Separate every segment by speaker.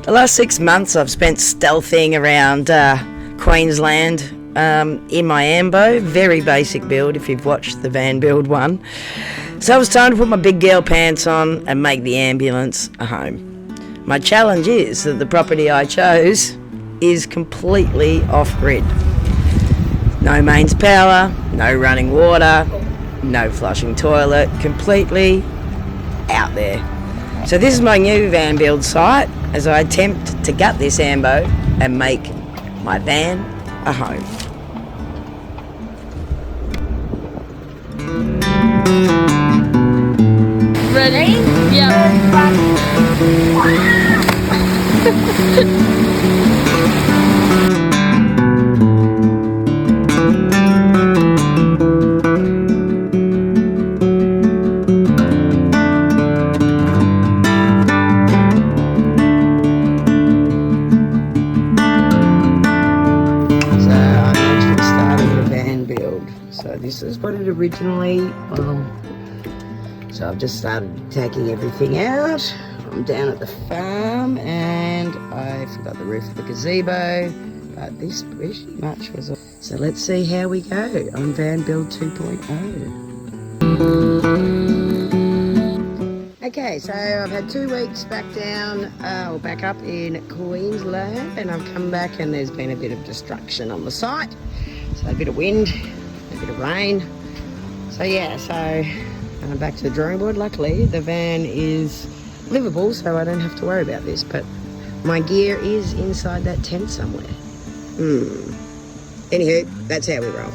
Speaker 1: The last 6 months I've spent stealthing around Queensland in my Ambo. Very basic build if you've watched the van build one. So it was time to put my big girl pants on and make the ambulance a home. My challenge is that the property I chose is completely off-grid. No mains power, no running water, no flushing toilet, completely out there. So this is my new van build site as I attempt to gut this Ambo and make my van a home.
Speaker 2: Ready? Yeah.
Speaker 1: This is what it originally, so I've just started taking everything out. I'm down at the farm and I forgot the roof of the gazebo, but this pretty much was all. So let's see how we go on Van Build 2.0. Okay, so I've had 2 weeks back down, or back up in Queensland, and I've come back and there's been a bit of destruction on the site. So a bit of wind, a bit of rain. So yeah, so I'm back to the drawing board. Luckily the van is livable, so I don't have to worry about this, but my gear is inside that tent somewhere. Anywho, that's how we roll.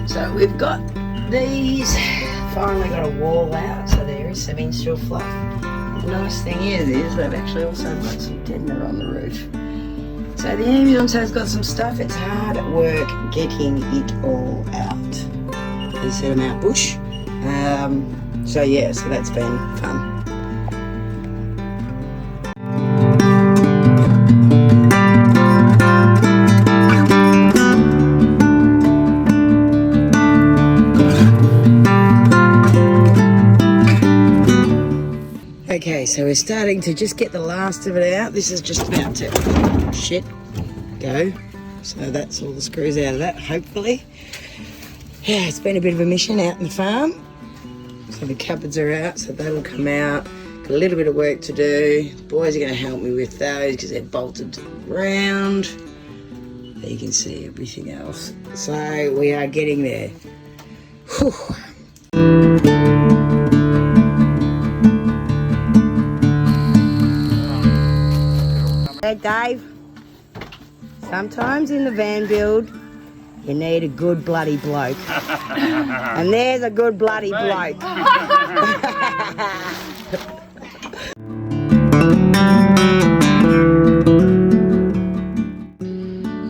Speaker 1: So we've got these, finally got a wall out, so there is some instill fluff. The nice thing is they've actually also got some tender on the roof. So the ambulance has got some stuff. It's hard work getting it all out. They set them out bush. So yeah, so that's been fun. Okay, so we're starting to just get the last of it out. This is just about to go. So that's all the screws out of that, hopefully. Yeah, it's been a bit of a mission out in the farm. So the cupboards are out, so that'll come out. Got a little bit of work to do. The boys are going to help me with those because they're bolted to the ground. There you can see everything else. So we are getting there. Whew. Hey Dave, sometimes in the van build you need a good bloody bloke. And there's a good bloody bloke.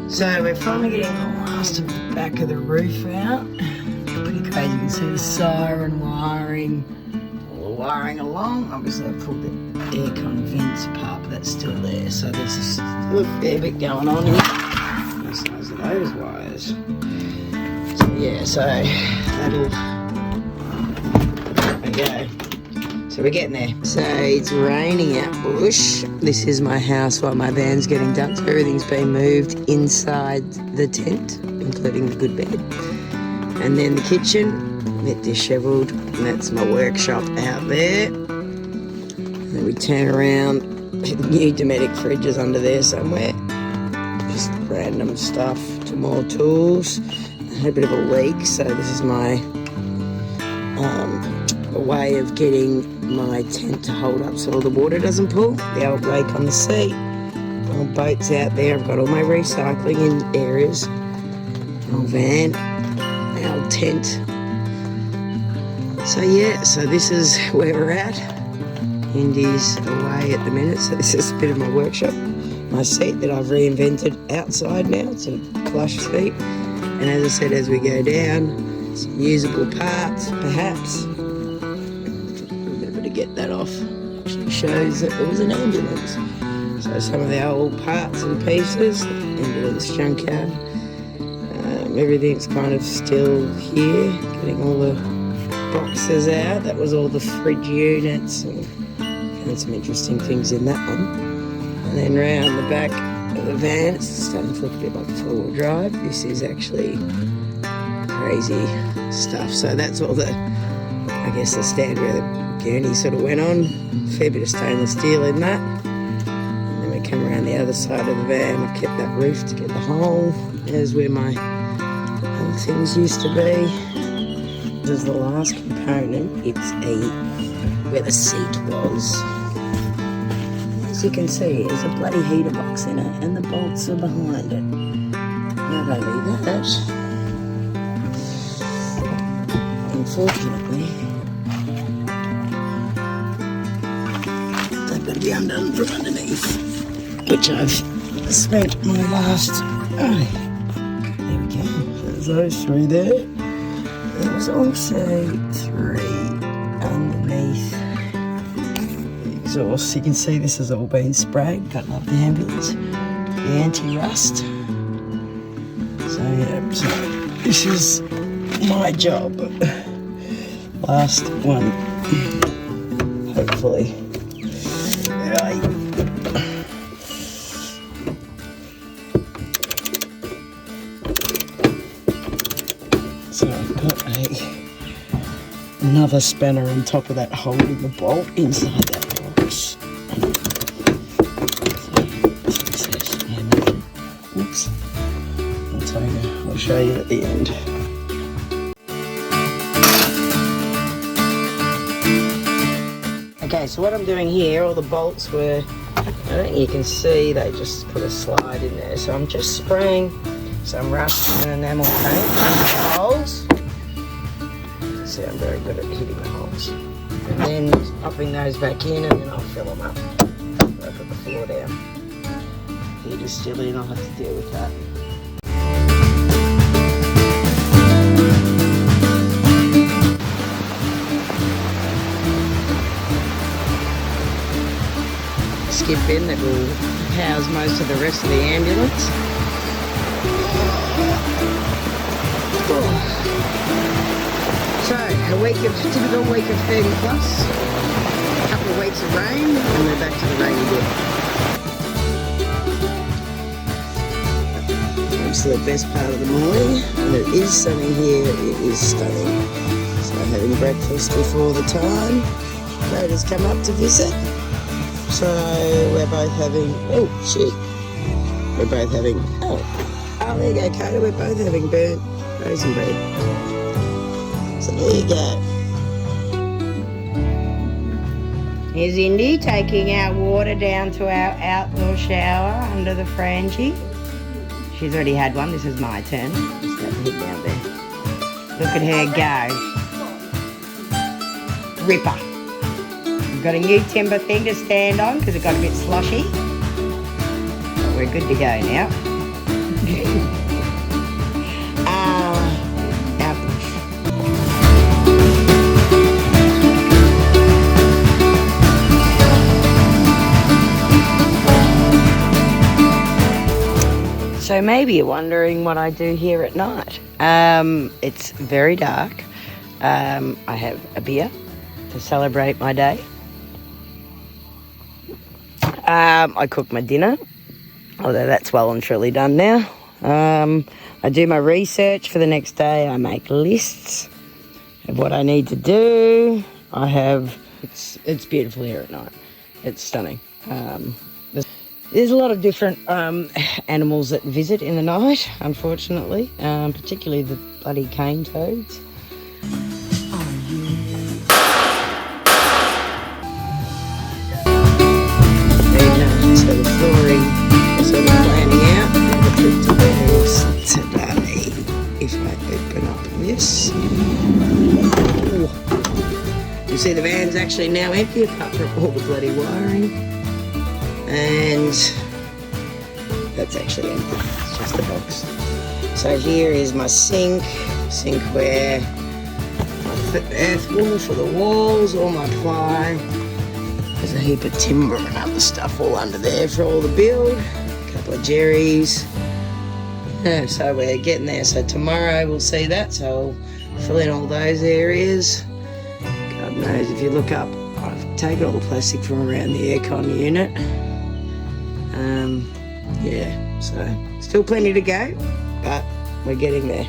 Speaker 1: So we're finally getting the last of the back of the roof out. Pretty crazy, you can see the siren wiring. Wiring along. Obviously I pulled the aircon vents apart, but that's still there, so there's still a fair bit going on here. The size of those wires. So yeah, so that'll there we go. So we're getting there. So it's raining out bush. This is my house while my van's getting done, so everything's been moved inside the tent, including the good bed. And then the kitchen, a bit dishevelled, and that's my workshop out there. And then we turn around, new Dometic fridges under there somewhere. Just random stuff to more tools. I had a bit of a leak, so this is my a way of getting my tent to hold up so all the water doesn't pool. The old rake on the seat, old boats out there. I've got all my recycling in areas. Old van, old tent. So yeah, so this is where we're at. Indy's away at the minute, so this is a bit of my workshop. My seat that I've reinvented outside now, it's a plush seat. And as I said, as we go down, some usable parts, perhaps. Remember to get that off. Actually shows that it was an ambulance. So some of the old parts and pieces, ambulance junkyard. Everything's kind of still here, getting all the boxes out. That was all the fridge units, and found some interesting things in that one. And then round the back of the van, it's starting to look a bit like four-wheel drive. This is actually crazy stuff. So that's all the, I guess, the stand where the gurney sort of went on. Fair bit of stainless steel in that. And then we come around the other side of the van. I've kept that roof to get the hole. There's where my other things used to be. This is the last component. It's where the seat was. As you can see, there's a bloody heater box in it, and the bolts are behind it. Not only that, unfortunately, they've got to be undone from underneath, which I've spent my last. Oh, there we go. There's those three there. There's also three underneath the exhaust. You can see this has all been sprayed. Gotta love the ambulance. The anti-rust. So yeah, so this is my job. Last one. Hopefully. Right. So I've got another spanner on top of that holding the bolt inside that box. Oops. I'll show you at the end. Okay, so what I'm doing here, all the bolts were, I don't think you can see, they just put a slide in there. So I'm just spraying some rust and enamel paint under the holes. See, I'm very good at hitting the holes. And then popping those back in, and then I'll fill them up. I'll put the floor down. Heater's still in, I'll have to deal with that. Skip in that will house most of the rest of the ambulance. So, typical week of 30 plus, a couple of weeks of rain, and we're back to the rainy bit. Comes to the best part of the morning, and it is sunny here, it is stunning. So having breakfast before the time, Rhoda's come up to visit. So we're both having, oh shit, we're both having, there you go, Coda, we're both having burnt raisin bread. So there you go. Here's Indy taking our water down to our outdoor shower under the frangie. She's already had one, this is my turn. Just let the head down there. Look at her go. Ripper. Got a new timber thing to stand on because it got a bit sloshy. But we're good to go now. Our bush. So maybe you're wondering what I do here at night. It's very dark. I have a beer to celebrate my day. I cook my dinner, although that's well and truly done now. I do my research for the next day. I make lists of what I need to do. It's beautiful here at night. It's stunning. There's a lot of different animals that visit in the night, unfortunately, particularly the bloody cane toads. So the flooring is sort of planning out. The trip to Wales today. If I open up this, you see the van's actually now empty apart from all the bloody wiring, and that's actually empty. It's just the box. So here is my sinkware, my earth wool for the walls, all my ply. There's a heap of timber and other stuff all under there for all the build. A couple of jerrys. Yeah, so we're getting there. So tomorrow we'll see that. So I'll fill in all those areas. God knows, if you look up, I've taken all the plastic from around the aircon unit. Yeah, so still plenty to go, but we're getting there.